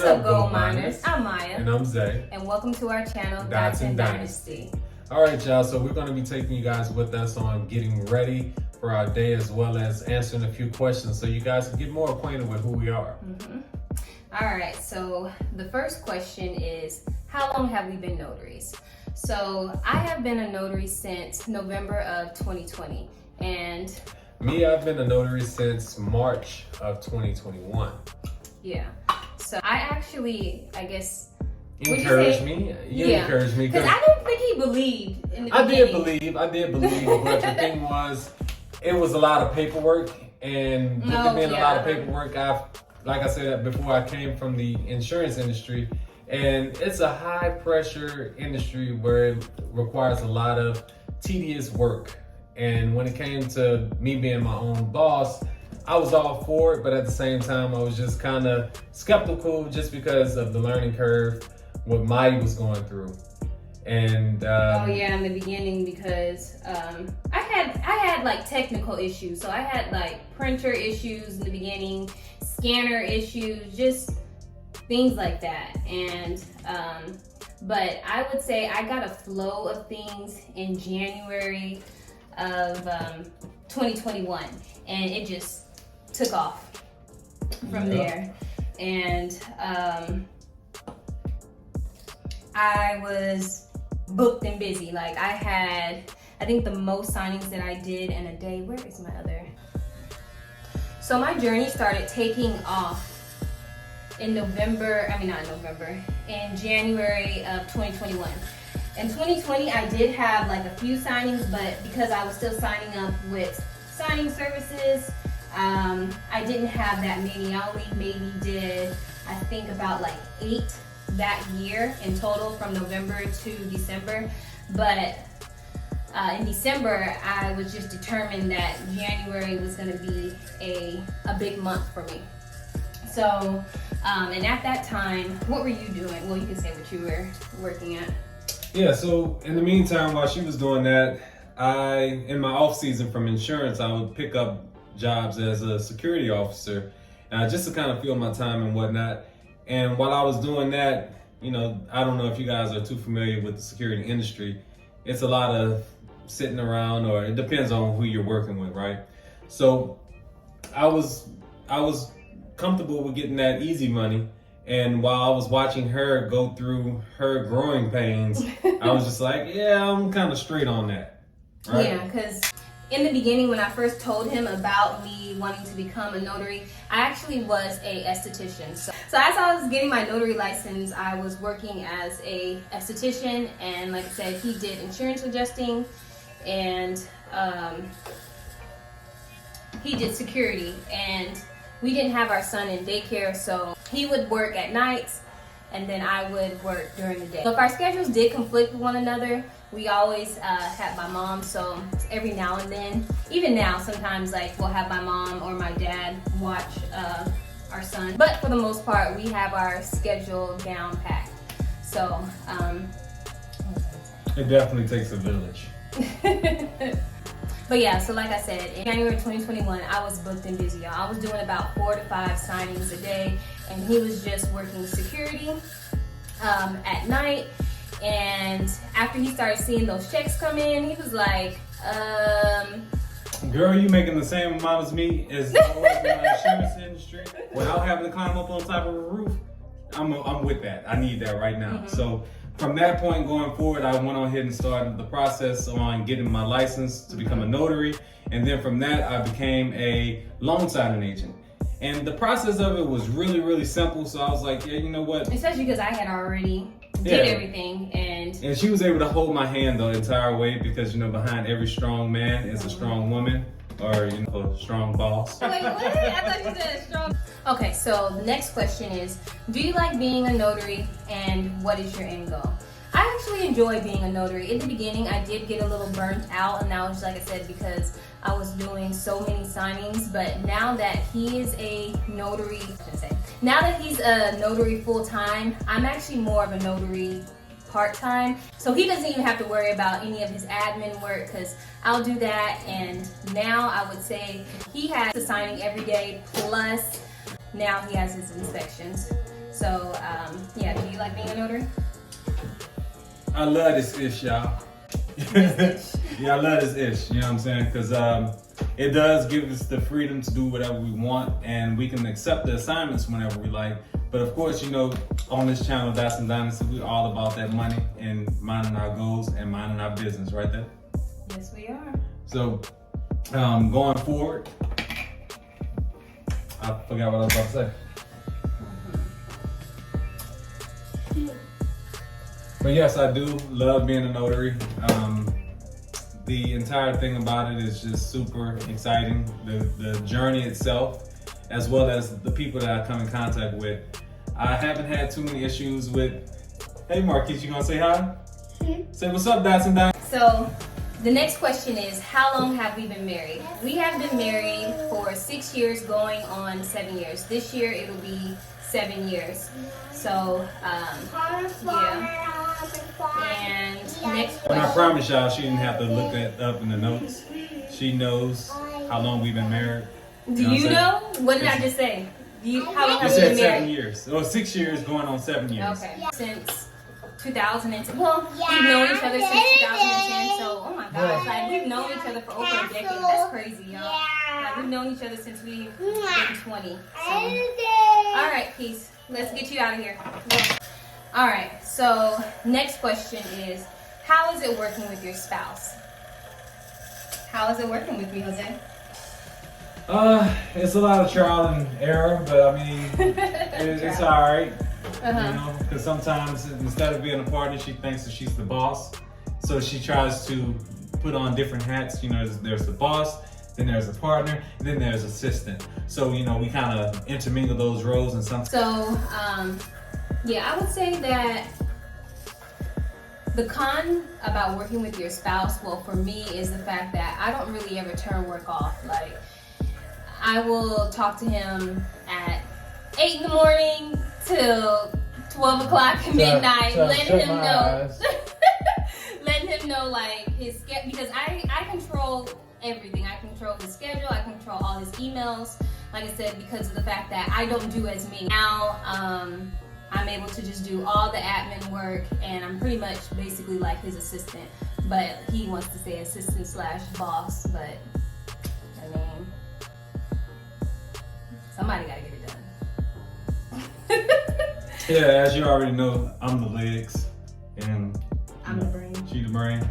up, gold miners? I'm Maya. And I'm Zay. And welcome to our channel, Dodson Dynasty. All right, y'all. So we're going to be taking you guys with us on getting ready for our day, as well as answering a few questions so you guys can get more acquainted with who we are. All right. So the first question is, how long have we been notaries? So I have been a notary since November of 2020. And me, I've been a notary since March of 2021. Yeah. So I actually, I guess, encouraged me. You encouraged me. Because I didn't think he believed in the beginning. I did believe, but the thing was, it was a lot of paperwork, and with it being a lot of paperwork, like I said before, I came from the insurance industry, and it's a high pressure industry where it requires a lot of tedious work. And when it came to me being my own boss, I was all for it, but at the same time, I was just kind of skeptical just because of the learning curve, what Maya was going through. And in the beginning, because I had like technical issues. So I had like printer issues in the beginning, scanner issues, just things like that. And but I would say I got a flow of things in January of 2021, and it just took off from there. And I was booked and busy. Like I think the most signings that I did in a day, where is my other? So my journey started taking off in in January of 2021. In 2020, I did have like a few signings, but because I was still signing up with signing services, I didn't have that many. I only maybe did, I think, about like 8 that year in total from November to December. But in December, I was just determined that January was going to be a big month for me. So, and at that time, what were you doing? Well, you can say what you were working at. Yeah, so in the meantime, while she was doing that, in my off season from insurance, I would pick up jobs as a security officer, just to kind of fill my time and whatnot. And while I was doing that, I don't know if you guys are too familiar with the security industry. It's a lot of sitting around, or it depends on who you're working with, right? So I was comfortable with getting that easy money. And while I was watching her go through her growing pains, I was just like, yeah, I'm kind of straight on that. Right? Yeah, because in the beginning, when I first told him about me wanting to become a notary, I actually was a esthetician. So as I was getting my notary license, I was working as a esthetician, and like I said, he did insurance adjusting, and he did security, and we didn't have our son in daycare, so he would work at nights and then I would work during the day. So if our schedules did conflict with one another, we always had my mom, so every now and then, even now, sometimes like we'll have my mom or my dad watch our son. But for the most part, we have our schedule down packed. So, it definitely takes a village. But yeah, so like I said, in January 2021, I was booked and busy, y'all. I was doing about 4 to 5 signings a day, and he was just working security at night. And after he started seeing those checks come in, he was like, girl, you making the same amount as me as I was in the insurance industry without having to climb up on top of a roof. I'm with that. I need that right now. So from that point going forward, I went on ahead and started the process on getting my license to become a notary. And then from that, I became a loan signing agent. And the process of it was really, really simple. So I was like, yeah, you know what? Especially because I had already did everything. And she was able to hold my hand the entire way, because, behind every strong man is a strong woman, or, a strong boss. Wait, what? I thought you said strong. Okay, so the next question is, do you like being a notary, and what is your end goal? I actually enjoy being a notary. In the beginning, I did get a little burnt out, and that was, like I said, because I was doing so many signings. But now that he is a notary, now that he's a notary full-time, I'm actually more of a notary part-time. So he doesn't even have to worry about any of his admin work, because I'll do that. And now I would say he has a signing every day, plus now he has his inspections. So yeah, do you like being a notary? I love this ish, y'all. Yeah, I love this ish, you know what I'm saying? Because it does give us the freedom to do whatever we want, and we can accept the assignments whenever we like. But of course, you know, on this channel, Dodson Dynasty, we're all about that money and minding our goals and minding our business, right there. Yes, we are. So, going forward, I forgot what I was about to say. But yes, I do love being a notary. The entire thing about it is just super exciting. The journey itself, as well as the people that I come in contact with. I haven't had too many issues with, hey Marquise, you gonna say hi? Say what's up, Dodson Dynasty. So the next question is, how long have we been married? We have been married for 6 years, going on 7 years. This year it'll be 7 years. So yeah. And next question. And I promise y'all, she didn't have to look that up in the notes. She knows how long we've been married. Do you know? What did I just say? How long You have we said been 7 married? years. Well, 6 years going on 7 years. Okay. Since 2010. Well, we've known each other since 2010. So, oh my gosh, like we've known each other for over a decade. That's crazy, y'all. Like we've known each other since we've been 20. So, all right, peace. Let's get you out of here. Go. All right. So, next question is, how is it working with your spouse? How is it working with you, Jose? It's a lot of trial and error, but I mean, it's all right. You know, because sometimes instead of being a partner, she thinks that she's the boss. So she tries to put on different hats. You know, there's the boss, then there's the partner, and then there's assistant. So, you know, we kind of intermingle those roles and sometimes. So, yeah, I would say that the con about working with your spouse, well, for me, is the fact that I don't really ever turn work off. Like, I will talk to him at 8 in the morning till 12 o'clock at midnight, letting him know, letting him know like his schedule, because I control everything. I control his schedule. I control all his emails. Like I said, because of the fact that I don't do as many now, I'm able to just do all the admin work, and I'm pretty much basically like his assistant. But he wants to say assistant / boss. But I mean, somebody gotta get it done. Yeah, as you already know, I'm the legs, and I'm the brain. She the brain.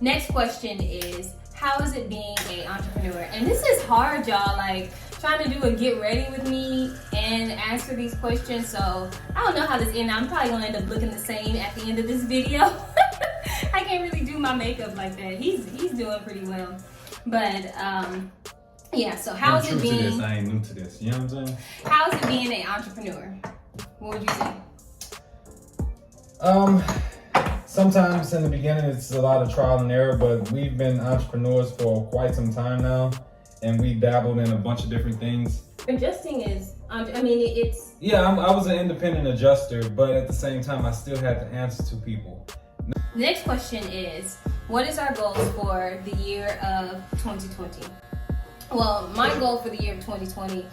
Next question is, how is it being an entrepreneur? And this is hard, y'all. Like, trying to do a get ready with me and answer these questions. So I don't know how this ends. I'm probably gonna end up looking the same at the end of this video. I can't really do my makeup like that. He's doing pretty well. But yeah, so how is it being? I ain't new to this. You know what I'm saying? How is it being an entrepreneur? What would you say? Sometimes in the beginning it's a lot of trial and error, but we've been entrepreneurs for quite some time now, and we dabbled in a bunch of different things. Adjusting is, I mean, it's... Yeah, I was an independent adjuster, but at the same time I still had to answer to people. The next question is, what is our goals for the year of 2020? Well, my goal for the year of 2020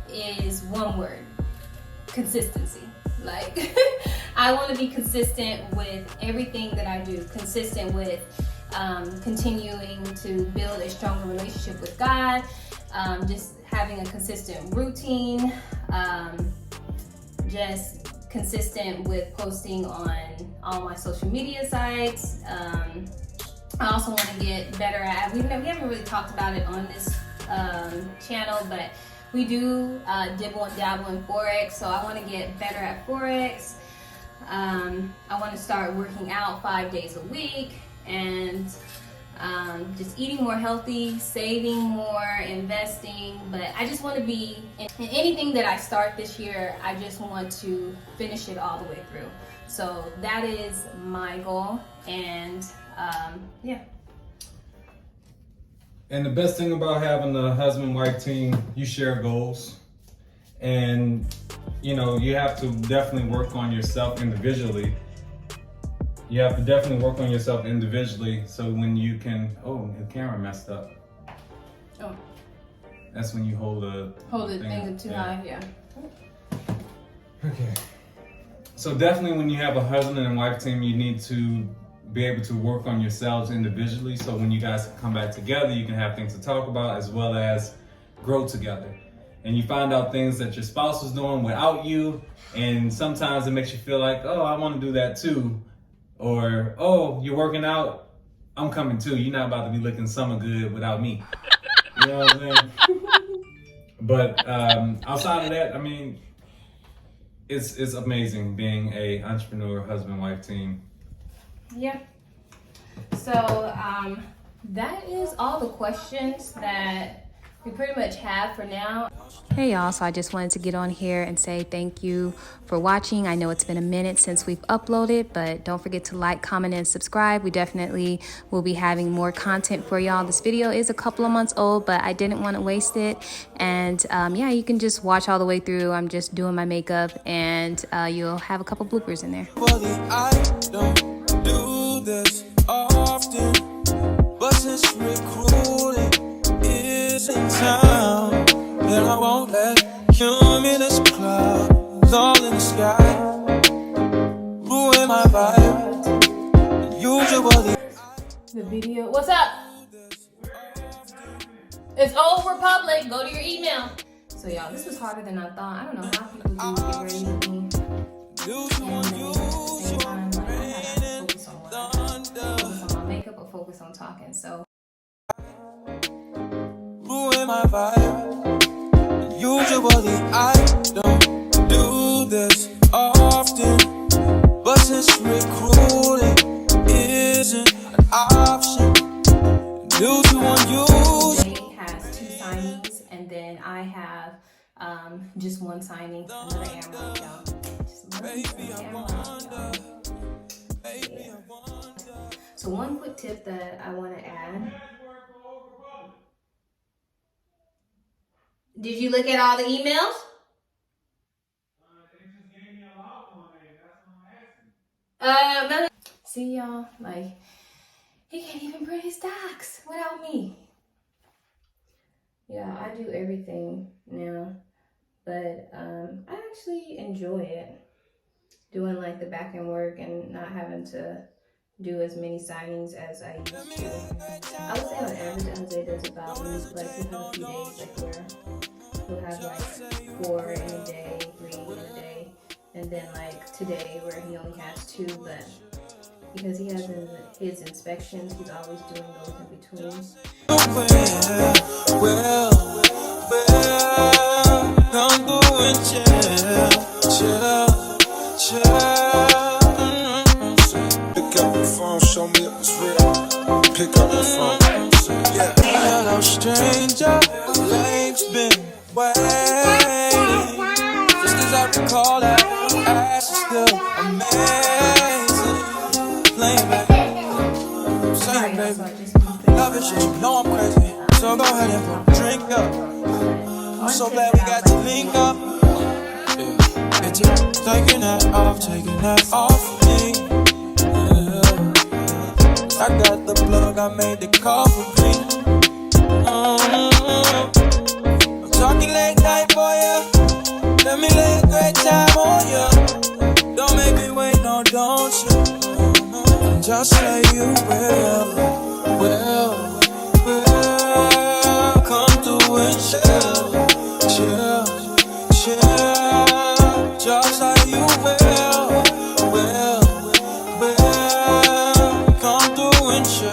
is one word: consistency. Like, I want to be consistent with everything that I do, consistent with continuing to build a stronger relationship with God, just having a consistent routine, just consistent with posting on all my social media sites. I also want to get better at, we haven't really talked about it on this channel, but we do dibble and dabble in Forex, so I want to get better at Forex. I want to start working out 5 days a week, and just eating more healthy, saving more, investing. But I just want to be, in anything that I start this year, I just want to finish it all the way through. So that is my goal, and yeah. And the best thing about having a husband-wife team, you share goals. And, you know, you have to definitely work on yourself individually. You have to definitely work on yourself individually, so when you can, oh, the camera messed up. Oh. That's when you hold the thing too high, yeah. Okay. So definitely when you have a husband and wife team, you need to be able to work on yourselves individually. So when you guys come back together, you can have things to talk about as well as grow together. And you find out things that your spouse is doing without you. And sometimes it makes you feel like, oh, I want to do that too. Or, oh, you're working out, I'm coming too. You're not about to be looking summer good without me. You know what I'm saying? But outside of that, I mean, it's amazing being a entrepreneur, husband-wife team. Yeah. So that is all the questions that we pretty much have for now. Hey y'all, so I just wanted to get on here and say thank you for watching. I know it's been a minute since we've uploaded, but don't forget to like, comment, and subscribe. We definitely will be having more content for y'all. This video is a couple of months old, but I didn't want to waste it. And yeah, you can just watch all the way through. I'm just doing my makeup, and you'll have a couple bloopers in there. I don't do this often, but since recruiting is in town, then I won't let cumulus clouds all in the sky ruin my vibe. Usually The video. What's up? It's Old Republic. Go to your email. So y'all, this was harder than I thought. I don't know how people do get ready with me. And then at the same time, like, I gotta focus on what I do. Focus on my makeup or focus on talking. So ruin my vibe. Usually I don't do this often, but since recruiting isn't an option due to unusual. Jay has 2 signings, and then I have just 1 signing. Another Amrock, y'all. Just Amrock, y'all. Yeah. So one quick tip that I want to add. Did you look at all the emails? See y'all, like, he can't even print his docs without me. Yeah, I do everything now, but I actually enjoy it. Doing like the back end work and not having to do as many signings as I used to. I would say on average, Jose does about like he'll have a few days like where he'll have like 4 in a day, 3 in a day, and then like today where he only has 2, but because he has his inspections, he's always doing those in between. Well, I'm going chill. Pick up the phone, show me it was real. Pick up the phone, yeah. Hello, stranger, lane's been waiting. Just as I recall that, ass is still amazing. Playing back, saying baby, love it, shit, you know I'm crazy. So go ahead and put a drink up. I'm so glad we got to link up. Yeah. It's taking that off of me. Yeah. I got the plug, I made the call for me. I'm talking late night, boy, yeah. Let me lay a great time on you. Don't make me wait, no, don't you? Just say you will. Come through and chill. Just like you will. Come through and chill.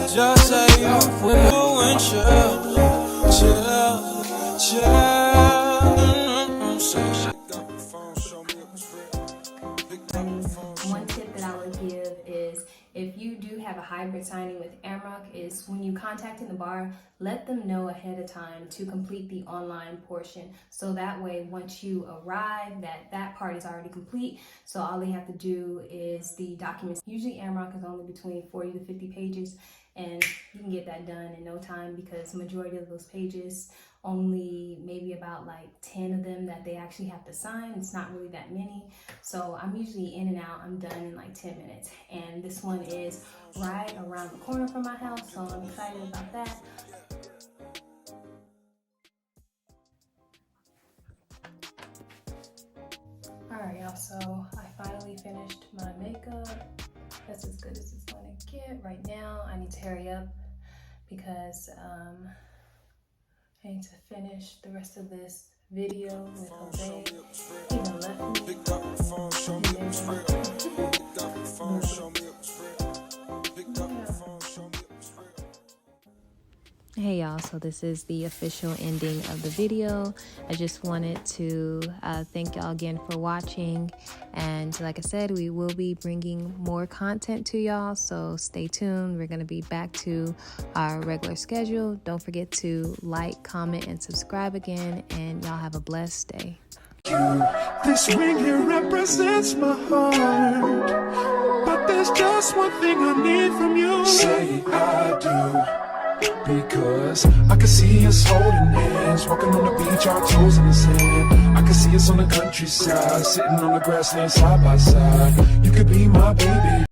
Just like you will and One tip that I would give is if you do have a hybrid signing with Amrock is when you contact in the bar, let them know ahead of time to complete the online portion. So that way, once you arrive, that part is already complete. So all they have to do is the documents. Usually Amrock is only between 40 to 50 pages, and you can get that done in no time because majority of those pages, only maybe about like 10 of them that they actually have to sign. It's not really that many. So I'm usually in and out. I'm done in like 10 minutes. And this one is right around the corner from my house. So I'm excited about that. Terry up because I need to finish the rest of this video with Jose. He done left me. Picked up the phone, show me it was real. Picked up the phone, show me it was real. Picked up the phone, show me it was real. Hey y'all, so this is the official ending of the video. I just wanted to thank y'all again for watching, and like I said, we will be bringing more content to y'all, so stay tuned. We're going to be back to our regular schedule. Don't forget to like, comment, and subscribe again, and y'all have a blessed day. This ring here represents my heart, but there's just one thing I need from you. Say I do. Because I can see us holding hands, walking on the beach, our toes in the sand. I can see us on the countryside, sitting on the grassland side by side. You could be my baby.